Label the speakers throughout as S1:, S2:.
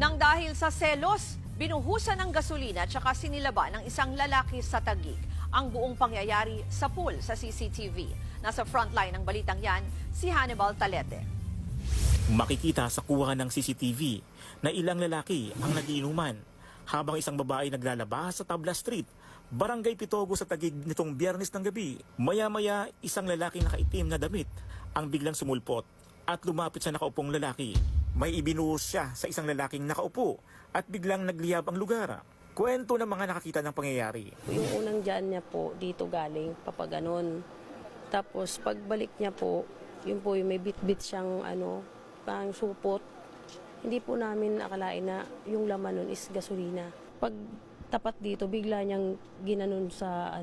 S1: Nang dahil sa selos, binuhusan ng gasolina at saka sinilaba ng isang lalaki sa Taguig. Ang buong pangyayari sa pool sa CCTV. Nasa frontline ng balitang yan, si Hannibal Talete.
S2: Makikita sa kuha ng CCTV na ilang lalaki ang nagiinuman habang isang babae naglalaba sa Tabla Street, Barangay Pitogo sa Taguig nitong Biyernes ng gabi. Maya-maya, isang lalaki nakaitim na damit ang biglang sumulpot at lumapit sa nakaupong lalaki. May ibinuhos siya sa isang lalaking nakaupo at biglang nagliyab ang lugar. Kwento ng mga nakakita ng pangyayari.
S3: Yung unang dyan niya po, dito galing, papaganon. Tapos pagbalik niya po, yun po yung may bit-bit siyang pang supot. Hindi po namin akalain na yung laman nun is gasolina. Pag tapat dito, bigla niyang ginanon sa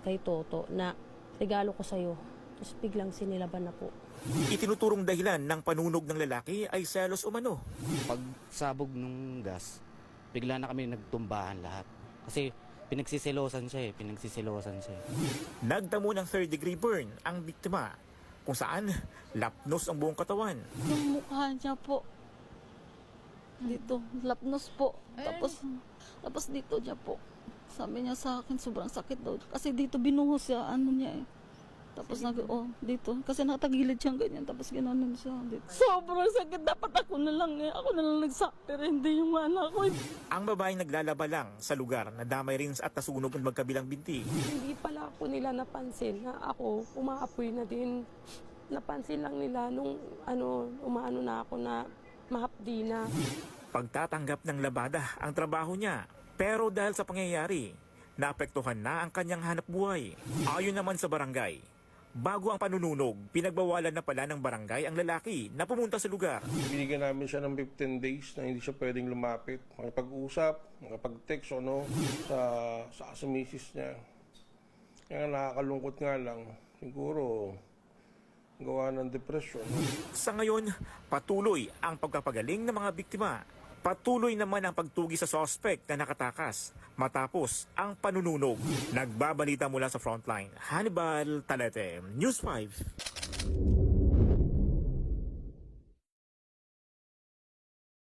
S3: kay Toto na regalo ko sa'yo. Tapos biglang sinilaban na po.
S2: Itinuturong dahilan ng panunog ng lalaki ay selos umano.
S4: Pag sabog nung gas, bigla na kami nagtumbahan lahat. Kasi pinagsisilosan siya eh.
S2: Nagtamo ng third-degree burn ang biktima, kung saan lapnos ang buong katawan.
S5: Yung mukha niya po. Dito, lapnos po. Tapos dito niya po. Sabi niya sa akin, sobrang sakit daw. Kasi dito binuhos siya, niya eh. Tapos dito. Kasi nakatagilid siyang ganyan. Tapos ginanon siya dito. Sobrang sakit. Dapat ako na lang nagsakter. Hindi yung anak ko.
S2: Ang babaeng naglalaba lang sa lugar na damay rin at nasunog ng magkabilang binti.
S3: Hindi pala po nila napansin na ako umaapoy na din. Napansin lang nila nung umaano na ako na mahapdi na.
S2: Pagtatanggap ng labada ang trabaho niya. Pero dahil sa pangyayari, naapektuhan na ang kanyang hanap buhay. Ayon naman sa barangay, bago ang panununog, pinagbawalan na pala ng barangay ang lalaki na pumunta sa lugar.
S6: Binigyan namin siya ng 15 days na hindi siya pwedeng lumapit. Makipag-usap, makipag-text sa misis niya. Kaya nakakalungkot nga lang. Siguro, gawa ng depression.
S2: Sa ngayon, patuloy ang pagpapagaling ng mga biktima. Patuloy naman ang pagtugi sa suspect na nakatakas matapos ang panununog. Nagbabalita mula sa frontline, Hannibal Talete, News 5.